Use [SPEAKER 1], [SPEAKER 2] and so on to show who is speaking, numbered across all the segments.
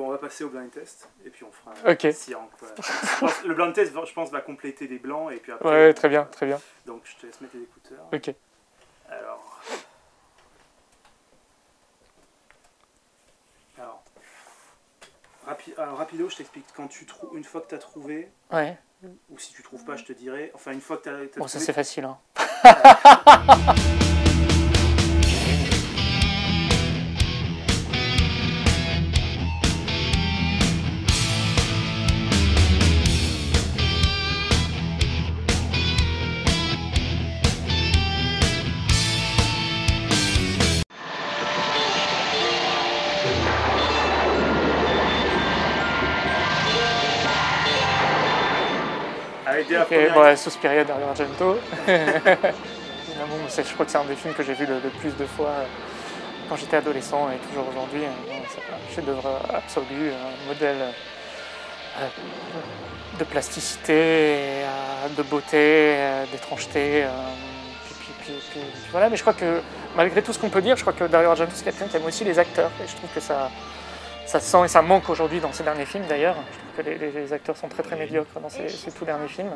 [SPEAKER 1] Bon, on va passer au blind test, et puis on fera un sciant, quoi. Le blind test, je pense, va compléter les blancs, et puis après...
[SPEAKER 2] Ouais, très bien, très bien.
[SPEAKER 1] Donc, je te laisse mettre les écouteurs.
[SPEAKER 2] Ok.
[SPEAKER 1] Alors, rapido, je t'explique. Quand une fois que tu as trouvé,
[SPEAKER 2] ouais.
[SPEAKER 1] Ou si tu trouves pas, je te dirai. Enfin, une fois que tu as
[SPEAKER 2] bon,
[SPEAKER 1] trouvé...
[SPEAKER 2] ça c'est facile, hein. Ok, bon, Suspiria d'Dario Argento. Je crois que c'est un des films que j'ai vu le plus de fois quand j'étais adolescent et toujours aujourd'hui. C'est un chef-d'œuvre absolu, un modèle de plasticité, de beauté, d'étrangeté. Puis voilà, mais je crois que malgré tout ce qu'on peut dire, je crois que Dario Argento c'est quelqu'un qui aime aussi les acteurs. Et je trouve que ça se sent et ça manque aujourd'hui dans ses derniers films d'ailleurs. Je trouve que les acteurs sont très médiocres dans ses tout derniers films.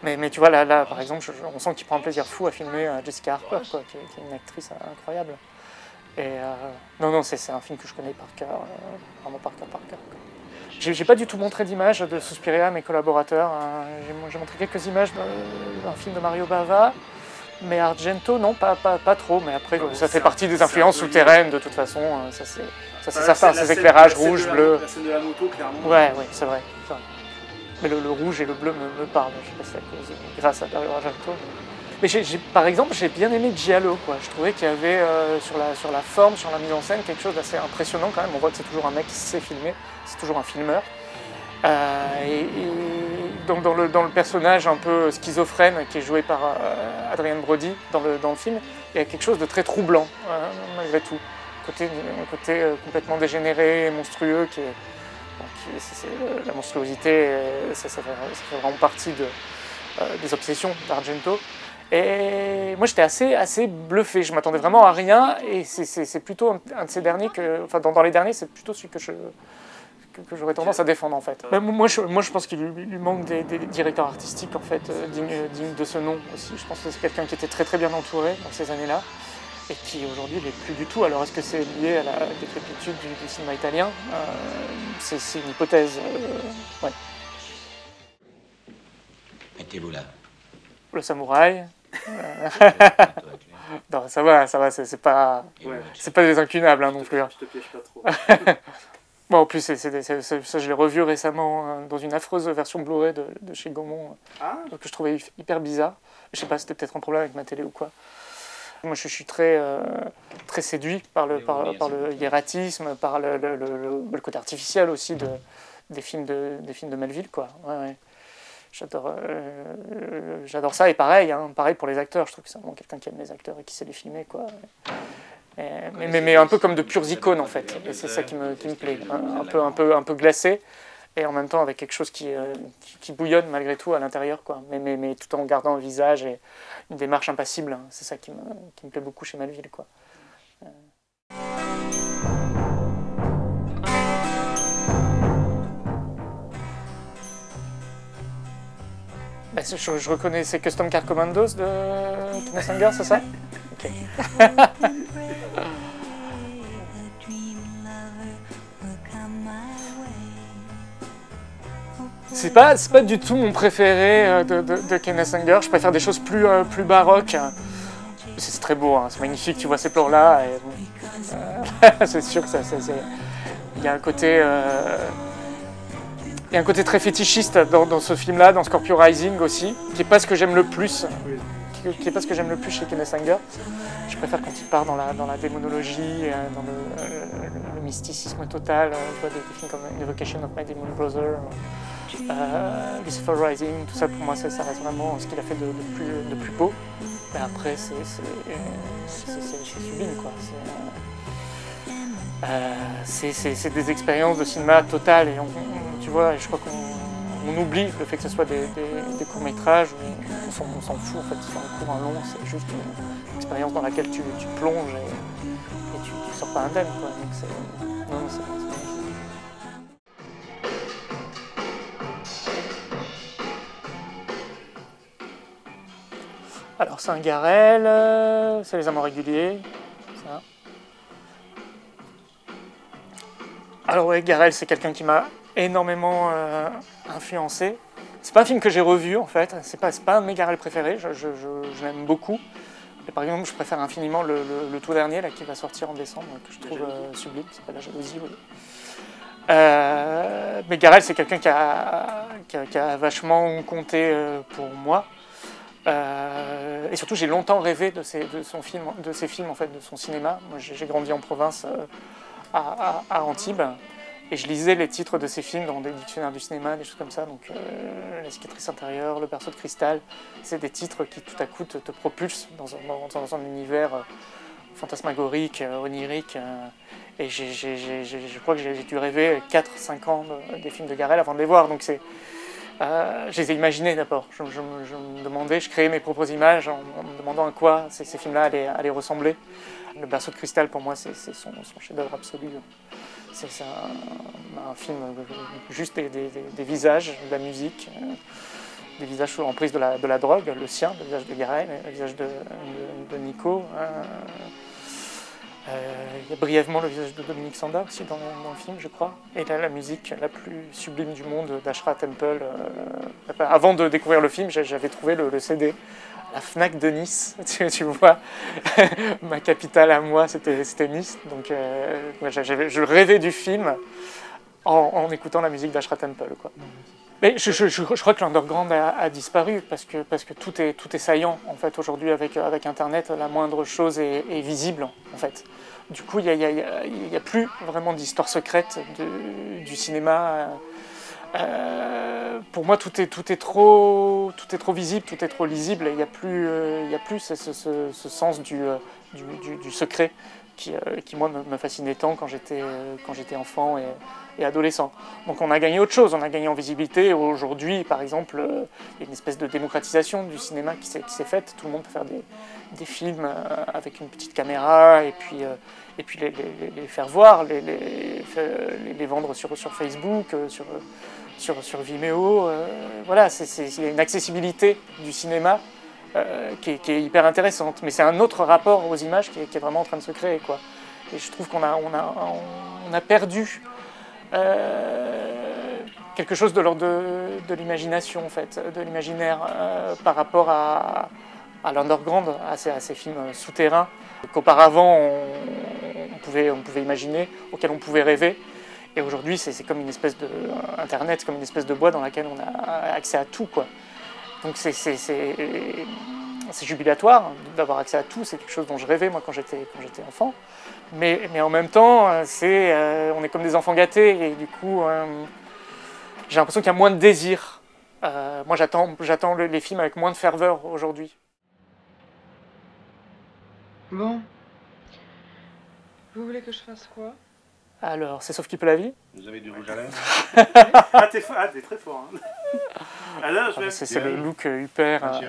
[SPEAKER 2] Mais tu vois, là par exemple, on sent qu'il prend un plaisir fou à filmer Jessica Harper, quoi, qui est une actrice incroyable. Et non, c'est un film que je connais par cœur, vraiment par cœur. J'ai pas du tout montré d'images de Suspiria à mes collaborateurs. J'ai montré quelques images d'un film de Mario Bava, mais Argento, non, pas trop. Mais après, ça fait partie des influences souterraines de toute façon. Ça c'est certain, ces éclairages rouges, bleus.
[SPEAKER 1] La scène de la moto, clairement.
[SPEAKER 2] Ouais, c'est vrai. Mais le rouge et le bleu me parlent. Je sais pas si c'est à cause, grâce à Dario Argento. Mais par exemple, j'ai bien aimé Giallo, quoi. Je trouvais qu'il y avait sur la forme, sur la mise en scène, quelque chose d'assez impressionnant quand même. On voit que c'est toujours un mec qui sait filmer, c'est toujours un filmeur. Et dans le personnage un peu schizophrène qui est joué par Adrien Brody dans le film, il y a quelque chose de très troublant, malgré tout. Un côté complètement dégénéré, monstrueux, la monstruosité, ça fait vraiment partie des obsessions d'Argento. Et moi j'étais assez bluffé, je m'attendais vraiment à rien, et c'est plutôt un de ces derniers enfin dans les derniers, c'est plutôt celui que j'aurais tendance à défendre en fait. Moi je pense qu'il lui manque des directeurs artistiques en fait, dignes de ce nom aussi. Je pense que c'est quelqu'un qui était très bien entouré dans ces années-là, et qui aujourd'hui n'est plus du tout. Alors est-ce que c'est lié à la décrépitude du cinéma italien? C'est une hypothèse. Ouais.
[SPEAKER 3] Mettez-vous là.
[SPEAKER 2] Le samouraï. Non, ça va, c'est pas des incunables non plus.
[SPEAKER 1] Je te piège pas trop.
[SPEAKER 2] Bon, en plus, ça je l'ai revu récemment dans une affreuse version Blu-ray de chez Gaumont, que je trouvais hyper bizarre. Je sais pas, c'était peut-être un problème avec ma télé ou quoi. Moi, je suis très séduit par le hiératisme, par le côté artificiel aussi des films de Melville, quoi. Ouais. J'adore ça, et pareil pour les acteurs. Je trouve que c'est vraiment quelqu'un qui aime les acteurs et qui sait les filmer, quoi. Mais un peu comme de pures icônes, en fait. Et c'est ça qui me plaît. Un peu glacé, et en même temps avec quelque chose qui bouillonne malgré tout à l'intérieur, quoi. Mais tout en gardant un visage et une démarche impassible. C'est ça qui me plaît beaucoup chez Melville, quoi. Je reconnais, c'est Custom Car Commandos de Kenneth Anger, c'est ça? Ok. C'est pas du tout mon préféré de Kenneth Anger. Je préfère des choses plus baroques. C'est très beau, hein. C'est magnifique, tu vois ces plans-là. C'est sûr que il y a un côté... Il y a un côté très fétichiste dans ce film-là, dans Scorpio Rising aussi, qui n'est pas ce que j'aime le plus, chez Kenneth Anger. Je préfère quand il part dans la démonologie, dans le mysticisme total. Je vois des films comme Invocation of My Demon Brother, Lucifer Rising, tout ça pour moi ça reste vraiment ce qu'il a fait de plus beau. Mais après c'est sublime, quoi. C'est des expériences de cinéma totales, et tu vois, je crois qu'on oublie le fait que ce soit des courts-métrages où on s'en fout en fait, si on court un long, c'est juste une expérience dans laquelle tu plonges et tu sors pas indemne, quoi. Donc c'est magnifique. Alors c'est un Garel, c'est les amants réguliers, ça. Alors ouais, Garel, c'est quelqu'un qui m'a énormément influencé. C'est pas un film que j'ai revu en fait, c'est pas un de mes Garel préférés, je l'aime beaucoup. Et par exemple, je préfère infiniment le tout dernier là, qui va sortir en décembre, que je trouve sublime, c'est pas La Jalousie, oui. Mais Garel, c'est quelqu'un qui a vachement compté pour moi. Et surtout, j'ai longtemps rêvé de ses films, en fait, de son cinéma. Moi, j'ai grandi en province à Antibes, et je lisais les titres de ses films dans des dictionnaires du cinéma, des choses comme ça. Donc, La cicatrice intérieure, Le berceau de cristal, c'est des titres qui tout à coup te propulsent dans un univers fantasmagorique, onirique. Et je crois que j'ai dû rêver 4-5 ans des films de Garel avant de les voir. Donc je les ai imaginés d'abord. Je me demandais, je créais mes propres images en me demandant à quoi ces films-là allaient ressembler. Le berceau de cristal, pour moi, c'est son chef-d'œuvre absolu. C'est un film juste des visages, de la musique, des visages en prise de la drogue, le sien, le visage de Garel, le visage de Nico. Il y a brièvement le visage de Dominique Sanda aussi dans le film, je crois. Et là, la musique la plus sublime du monde d'Ashra Temple. Avant de découvrir le film, j'avais trouvé le CD à la Fnac de Nice. Tu vois, ma capitale à moi, c'était Nice. Donc je rêvais du film en écoutant la musique d'Ashra Temple, quoi. Mais je crois que l'underground a disparu parce que tout est saillant en fait aujourd'hui avec Internet, la moindre chose est visible en fait. Du coup, il y a plus vraiment d'histoire secrète du cinéma. Pour moi, tout est trop visible, tout est trop lisible. Il n'y a plus ce sens du secret qui moi me fascinait tant quand j'étais enfant et adolescent. Donc on a gagné autre chose, on a gagné en visibilité. Aujourd'hui, par exemple, il y a une espèce de démocratisation du cinéma qui s'est faite. Tout le monde peut faire des films avec une petite caméra et puis les faire voir, les vendre sur Facebook, sur Vimeo. Voilà, il y a une accessibilité du cinéma qui est hyper intéressante. Mais c'est un autre rapport aux images qui est vraiment en train de se créer, quoi. Et je trouve qu'on a perdu quelque chose de l'ordre de l'imagination, en fait, de l'imaginaire par rapport à l'underground, à ces films souterrains qu'auparavant on pouvait imaginer, auxquels on pouvait rêver. Et aujourd'hui, c'est comme une espèce de Internet, comme une espèce de boîte dans laquelle on a accès à tout, quoi. Donc c'est jubilatoire d'avoir accès à tout, c'est quelque chose dont je rêvais moi quand j'étais enfant. Mais en même temps, on est comme des enfants gâtés et du coup, j'ai l'impression qu'il y a moins de désir. Moi j'attends les films avec moins de ferveur aujourd'hui.
[SPEAKER 3] Bon. Vous voulez que je fasse quoi?
[SPEAKER 2] Alors, c'est Sauf qui peut la vie.
[SPEAKER 4] Vous avez du rouge à lèvres?
[SPEAKER 1] T'es très fort. Hein.
[SPEAKER 2] C'est le look hyper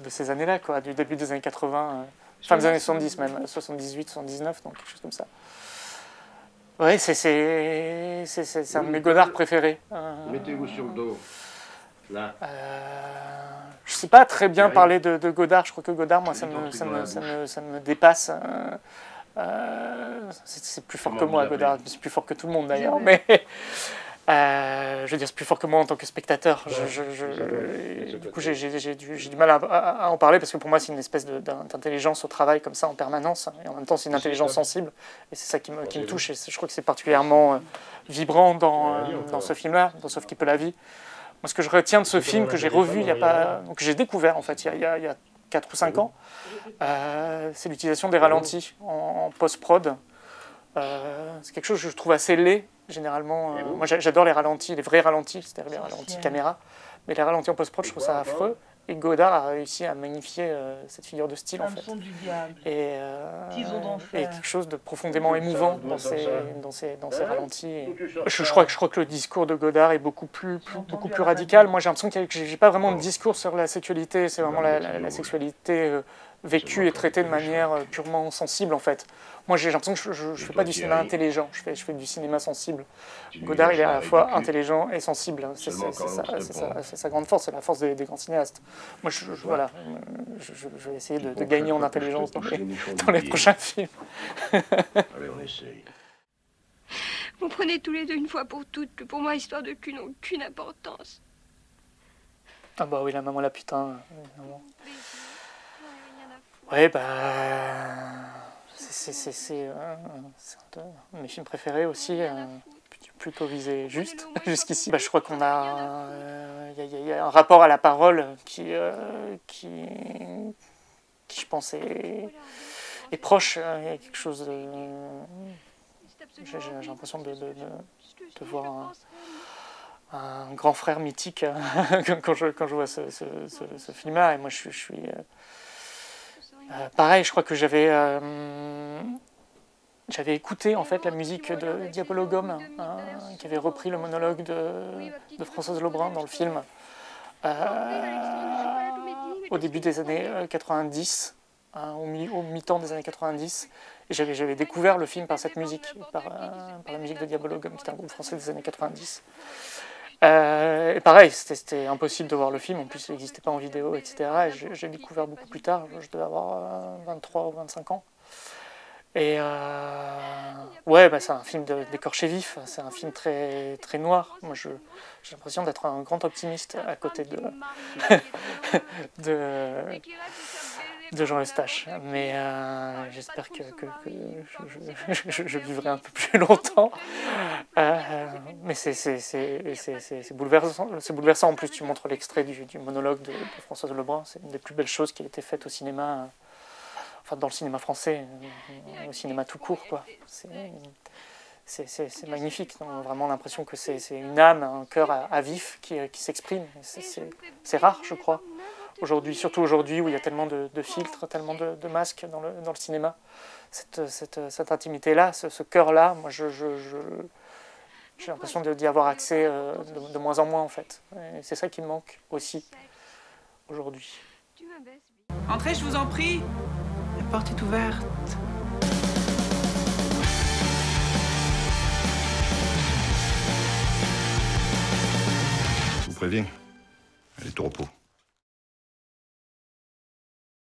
[SPEAKER 2] de ces années-là, quoi, du début des années 80, fin des années 70 même, 78, 79, donc quelque chose comme ça. Oui, c'est un de mes Godard préférés.
[SPEAKER 4] Mettez-vous sur le dos. Là.
[SPEAKER 2] Je ne sais pas très bien parler de Godard. Je crois que Godard, moi, ça me dépasse. C'est plus fort que moi, Godard. C'est plus fort que tout le monde, d'ailleurs. Mais je veux dire, c'est plus fort que moi en tant que spectateur. Du coup, j'ai du mal à en parler parce que pour moi, c'est une espèce d'intelligence au travail comme ça en permanence. Et en même temps, c'est une intelligence sensible. Et c'est ça qui me touche. Et je crois que c'est particulièrement vibrant dans ce film-là, dans Sauf qui peut la vie. Moi, ce que je retiens de ce film que j'ai revu que j'ai découvert en fait il y a 4 ou 5 ans, c'est l'utilisation des ralentis en post-prod. C'est quelque chose que je trouve assez laid généralement. Moi j'adore les ralentis, les vrais ralentis, c'est-à-dire les ralentis caméra, mais les ralentis en post-prod je trouve ça affreux. Et Godard a réussi à magnifier cette figure de style en fait. Et quelque chose de profondément émouvant dans ces ralentis. Je crois que le discours de Godard est beaucoup plus radical. Moi j'ai l'impression que j'ai pas vraiment de discours sur la sexualité. C'est vraiment la sexualité vécu et traité de manière purement sensible en fait. Moi j'ai l'impression que je ne fais pas du cinéma intelligent, je fais du cinéma sensible. Godard il est à la fois intelligent et sensible, c'est sa grande force, c'est la force des grands cinéastes. Moi voilà, je vais essayer de gagner en intelligence dans les prochains films.
[SPEAKER 4] Allez, on essaye.
[SPEAKER 5] Vous prenez tous les deux une fois pour toutes que pour moi histoire de cul n'ont aucune importance.
[SPEAKER 2] Ah bah oui, la maman la putain, évidemment. Ouais, bah... c'est un de mes films préférés aussi, plutôt visé juste, jusqu'ici. Bah, je crois qu'on a... Il y a un rapport à la parole qui je pense, est proche. Il y a quelque chose de... J'ai l'impression de voir un grand frère mythique quand je vois ce film-là. Et moi, je suis pareil, je crois que j'avais écouté en fait la musique de Diabologum, qui avait repris le monologue de Françoise Lebrun dans le film au début des années 90, au mi-temps des années 90. Et j'avais découvert le film par cette musique, par la musique de Diabologum, qui était un groupe français des années 90. Et pareil, c'était impossible de voir le film, en plus il n'existait pas en vidéo, etc. Et j'ai découvert beaucoup plus tard, je devais avoir 23 ou 25 ans. Et ouais, bah, c'est un film d'écorché vif, c'est un film très, très noir. Moi j'ai l'impression d'être un grand optimiste à côté de Jean Eustache. Mais j'espère que je vivrai un peu plus longtemps. Mais c'est bouleversant. En plus, tu montres l'extrait du monologue de Françoise Lebrun. C'est une des plus belles choses qui a été faite au cinéma, enfin dans le cinéma français, au cinéma tout court, quoi. C'est magnifique. On a vraiment l'impression que c'est une âme, un cœur à vif qui s'exprime. C'est rare, je crois. Aujourd'hui, surtout aujourd'hui où il y a tellement de filtres, tellement de masques dans le cinéma, cette intimité-là, ce cœur-là, moi j'ai l'impression d'y avoir accès de moins en moins en fait. Et c'est ça qui me manque aussi aujourd'hui.
[SPEAKER 6] Entrez, je vous en prie. La porte est ouverte.
[SPEAKER 4] Je vous préviens, elle est au repos.